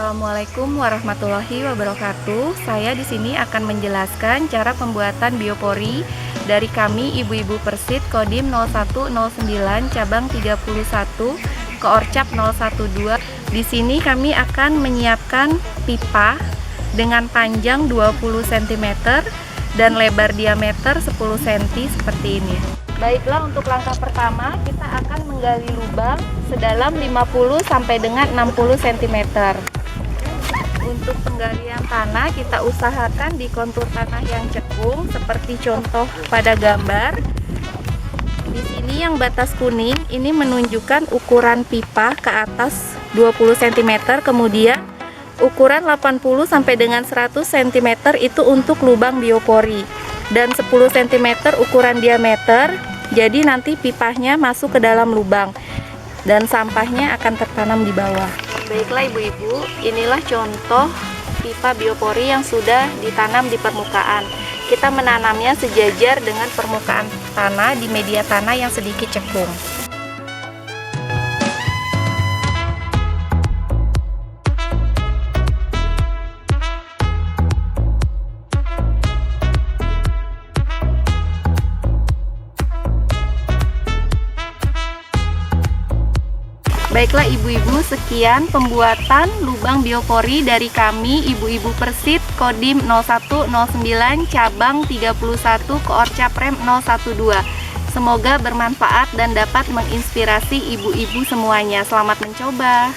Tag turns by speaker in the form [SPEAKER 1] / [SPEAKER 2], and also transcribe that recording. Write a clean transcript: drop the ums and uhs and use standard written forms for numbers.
[SPEAKER 1] Assalamualaikum warahmatullahi wabarakatuh. Saya di sini akan menjelaskan cara pembuatan biopori dari kami ibu-ibu Persit Kodim 0109 cabang 31 Koorcap 012. Di sini kami akan menyiapkan pipa dengan panjang 20 cm dan lebar diameter 10 cm seperti ini. Baiklah, untuk langkah pertama kita akan menggali lubang sedalam 50 sampai dengan 60 cm. Untuk penggalian tanah kita usahakan di kontur tanah yang cekung seperti contoh pada gambar. Di sini yang batas kuning ini menunjukkan ukuran pipa ke atas 20 cm, kemudian ukuran 80 sampai dengan 100 cm itu untuk lubang biopori. Dan 10 cm ukuran diameter, jadi nanti pipahnya masuk ke dalam lubang dan sampahnya akan tertanam di bawah. Baiklah ibu-ibu, inilah contoh pipa biopori yang sudah ditanam di permukaan. Kita menanamnya sejajar dengan permukaan tanah di media tanah yang sedikit cekung. Baiklah ibu-ibu, sekian pembuatan lubang biopori dari kami ibu-ibu Persit Kodim 0109 cabang 31 Koorcap Rem 012. Semoga bermanfaat dan dapat menginspirasi ibu-ibu semuanya. Selamat mencoba.